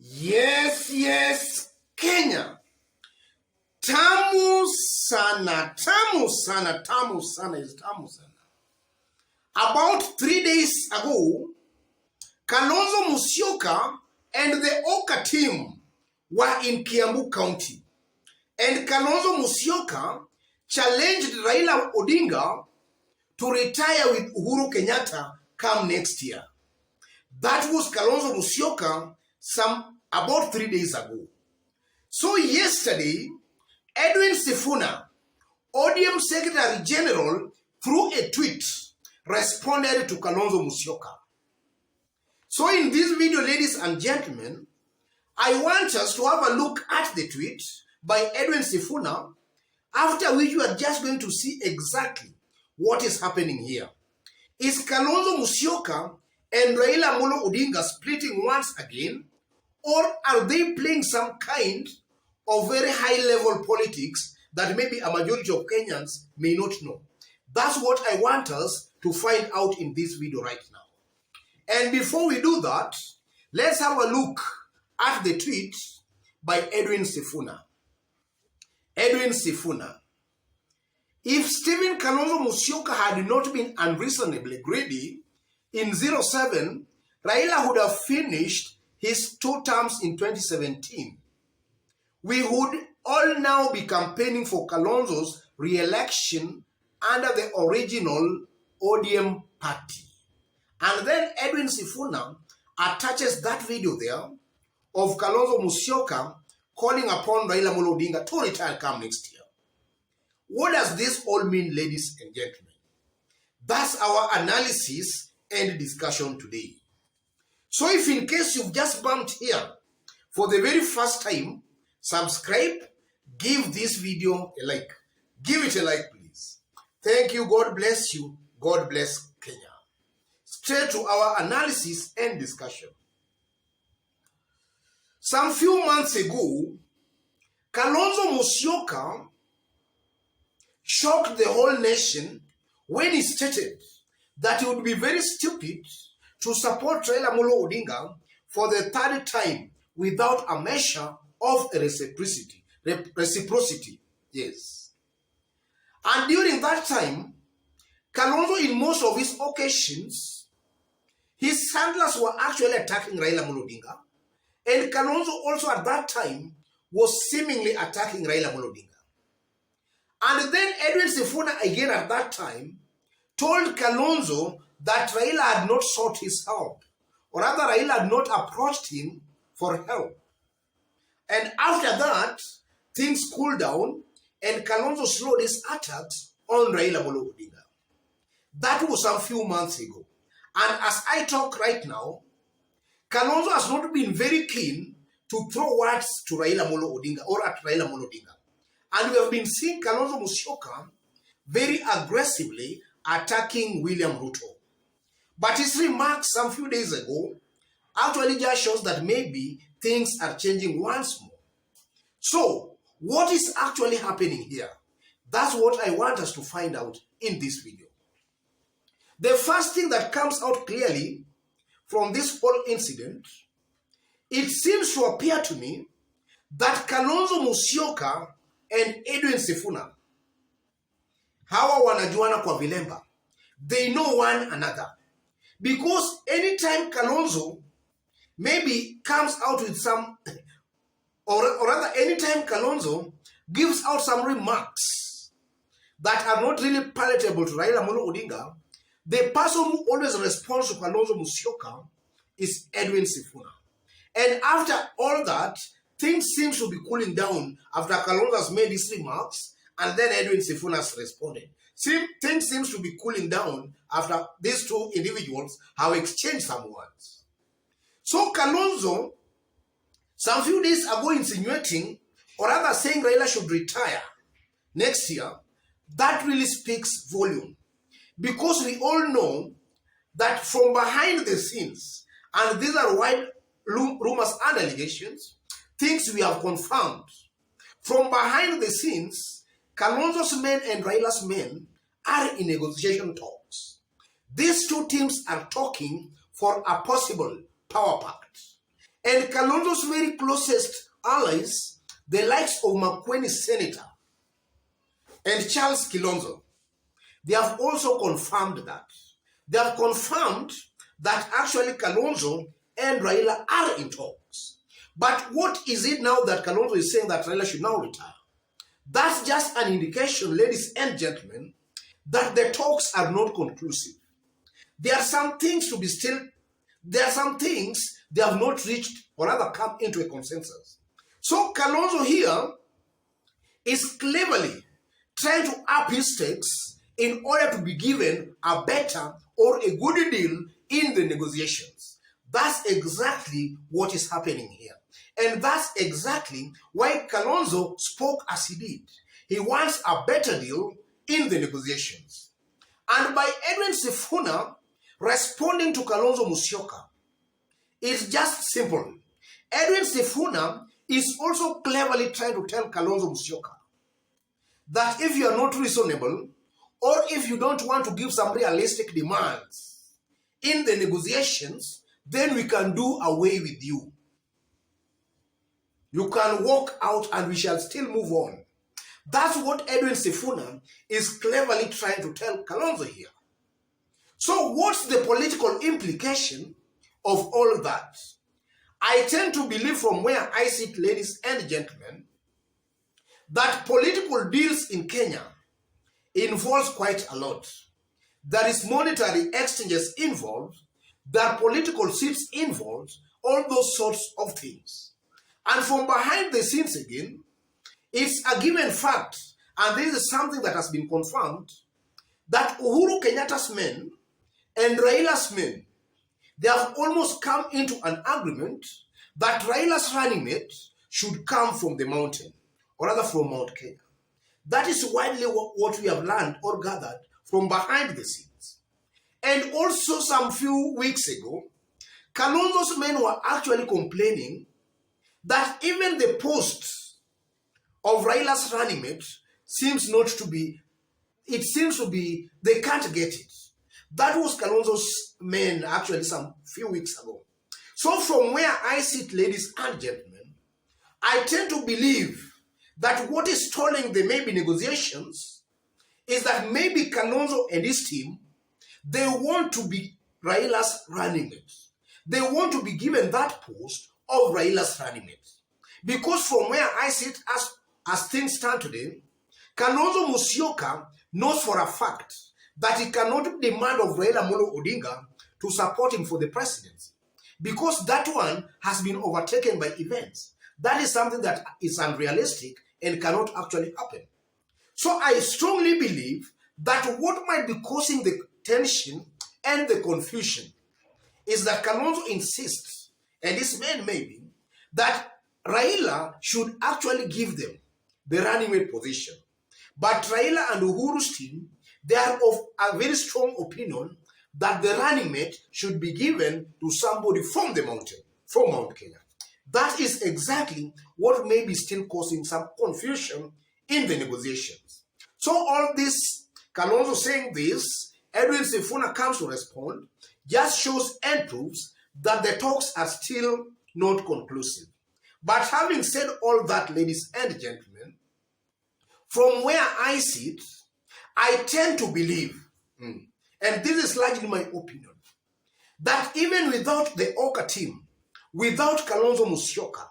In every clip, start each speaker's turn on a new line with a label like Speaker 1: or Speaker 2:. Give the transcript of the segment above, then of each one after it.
Speaker 1: Yes, Kenya. Tamu sana is tamu sana. About 3 days ago, Kalonzo Musyoka and the Oka team were in Kiambu County. And Kalonzo Musyoka challenged Raila Odinga to retire with Uhuru Kenyatta come next year. That was Kalonzo Musyoka about 3 days ago. So yesterday, Edwin Sifuna, ODM Secretary General, through a tweet, responded to Kalonzo Musyoka. So in this video, ladies and gentlemen, I want us to have a look at the tweet by Edwin Sifuna, after which we are just going to see exactly what is happening here. Is Kalonzo Musyoka and Raila Amolo Odinga splitting once again, or are they playing some kind of very high-level politics that maybe a majority of Kenyans may not know? That's what I want us to find out in this video right now. And before we do that, let's have a look at the tweet by Edwin Sifuna. Edwin Sifuna. If Stephen Kalonzo Musyoka had not been unreasonably greedy, in 07, Raila would have finished his 2 terms in 2017. We would all now be campaigning for Kalonzo's re-election under the original ODM party. And then Edwin Sifuna attaches that video there of Kalonzo Musyoka calling upon Raila Amolo Odinga to retire come next year. What does this all mean, ladies and gentlemen? That's our analysis and discussion today. So if in case you've just bumped here for the very first time, subscribe, give this video a like. Give it a like, please. Thank you. God bless you. God bless Kenya. Straight to our analysis and discussion. Some few months ago, Kalonzo Musyoka shocked the whole nation when he stated that it would be very stupid to support Raila Amolo Odinga for the 3rd time without a measure of reciprocity. Yes. And during that time, Kalonzo, in most of his occasions, his handlers were actually attacking Raila Amolo Odinga, and Kalonzo also at that time was seemingly attacking Raila Amolo Odinga. And then Edwin Sifuna again at that time told Kalonzo that Raila had not sought his help, or rather Raila had not approached him for help. And after that, things cooled down and Kalonzo slowed his attacks on Raila Amolo Odinga. That was some few months ago. And as I talk right now, Kalonzo has not been very keen to throw words to Raila Amolo Odinga or at Raila Amolo Odinga. And we have been seeing Kalonzo Musyoka very aggressively attacking William Ruto. But his remarks some few days ago actually just shows that maybe things are changing once more. So, what is actually happening here? That's what I want us to find out in this video. The first thing that comes out clearly from this whole incident, it seems to appear to me that Kalonzo Musyoka and Edwin Sifuna, hawa wanajuana kwa vilemba, they know one another. Because anytime Kalonzo maybe comes out with some, or rather anytime Kalonzo gives out some remarks that are not really palatable to Raila Amolo Odinga, the person who always responds to Kalonzo Musyoka is Edwin Sifuna. And after all that, things seem to be cooling down after Kalonzo has made his remarks, and then Edwin Sifuna has responded. Things seem to be cooling down after these two individuals have exchanged some words. So Kalonzo, some few days ago insinuating, or rather saying Raila should retire next year, that really speaks volume. Because we all know that from behind the scenes, and these are wide rumors and allegations, things we have confirmed. From behind the scenes, Kalonzo's men and Raila's men are in negotiation talks. These two teams are talking for a possible power pact. And Kalonzo's very closest allies, the likes of Makueni Senator and Charles Kilonzo, they have also confirmed that. They have confirmed that actually Kalonzo and Raila are in talks. But what is it now that Kalonzo is saying that Raila should now retire? That's just an indication, ladies and gentlemen, that the talks are not conclusive. There are some things they have not reached or rather come into a consensus. So Kalonzo here is cleverly trying to up his stakes in order to be given a better or a good deal in the negotiations. That's exactly what is happening here. And that's exactly why Kalonzo spoke as he did. He wants a better deal in the negotiations. And by Edwin Sifuna responding to Kalonzo Musyoka, it's just simple. Edwin Sifuna is also cleverly trying to tell Kalonzo Musyoka that if you are not reasonable, or if you don't want to give some realistic demands in the negotiations, then we can do away with you. You can walk out and we shall still move on. That's what Edwin Sifuna is cleverly trying to tell Kalonzo here. So what's the political implication of all that? I tend to believe from where I sit, ladies and gentlemen, that political deals in Kenya involves quite a lot. There is monetary exchanges involved, there are political seats involved, all those sorts of things. And from behind the scenes again, it's a given fact, and this is something that has been confirmed, that Uhuru Kenyatta's men and Raila's men, they have almost come into an agreement that Raila's running mate should come from the mountain, or rather from Mount Kenya. That is widely what we have learned or gathered from behind the scenes. And also some few weeks ago, Kalonzo's men were actually complaining that even the post of Raila's running mate seems to be, they can't get it. That was Kalonzo's men actually some few weeks ago. So from where I sit, ladies and gentlemen, I tend to believe that what is stalling the maybe negotiations is that maybe Kalonzo and his team, they want to be Raila's running mate. They want to be given that post of Raila's running mate. Because from where I sit, as things stand today, Kalonzo Musyoka knows for a fact that he cannot demand of Raila Amolo Odinga to support him for the presidency. Because that one has been overtaken by events. That is something that is unrealistic and cannot actually happen. So I strongly believe that what might be causing the tension and the confusion is that Kalonzo insists, and his men maybe, that Raila should actually give them the running mate position. But Raila and Uhuru's team, they are of a very strong opinion that the running mate should be given to somebody from the mountain, from Mount Kenya. That is exactly what may be still causing some confusion in the negotiations. So all this, Kalonzo saying this, Edwin Sifuna comes to respond, just shows and proves that the talks are still not conclusive. But having said all that, ladies and gentlemen, from where I sit, I tend to believe, and this is largely my opinion, that even without the Oka team, without Kalonzo Musyoka,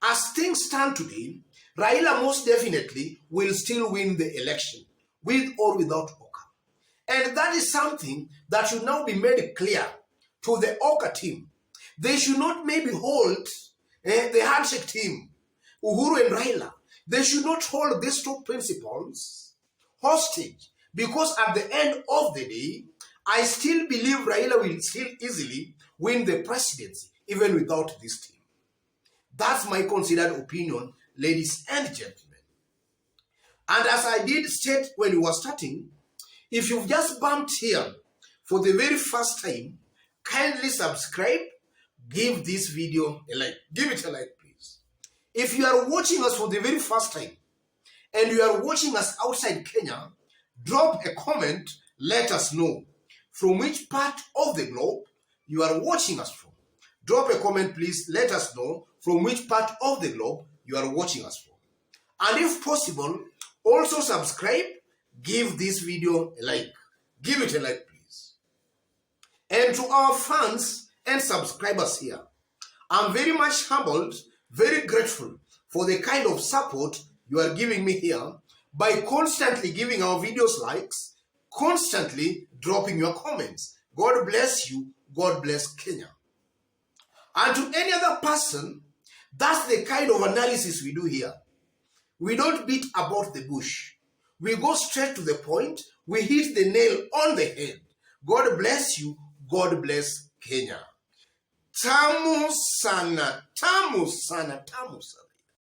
Speaker 1: as things stand today, Raila most definitely will still win the election, with or without Oka. And that is something that should now be made clear to the Oka team. They should not maybe hold the handshake team, Uhuru and Raila. They should not hold these two principles hostage, because at the end of the day, I still believe Raila will still easily win the presidency, even without this team. That's my considered opinion, ladies and gentlemen. And as I did state when we were starting, if you've just bumped here for the very first time, kindly subscribe, give this video a like. Give it a like, please. If you are watching us for the very first time, and you are watching us outside Kenya, drop a comment, let us know from which part of the globe you are watching us from. Drop a comment, please. Let us know from which part of the globe you are watching us from. And if possible, also subscribe. Give this video a like. Give it a like, please. And to our fans and subscribers here, I'm very much humbled, very grateful for the kind of support you are giving me here by constantly giving our videos likes, constantly dropping your comments. God bless you. God bless Kenya. And to any other person, that's the kind of analysis we do here. We don't beat about the bush. We go straight to the point. We hit the nail on the head. God bless you. God bless Kenya. Tamu sana, tamu sana, tamu sana.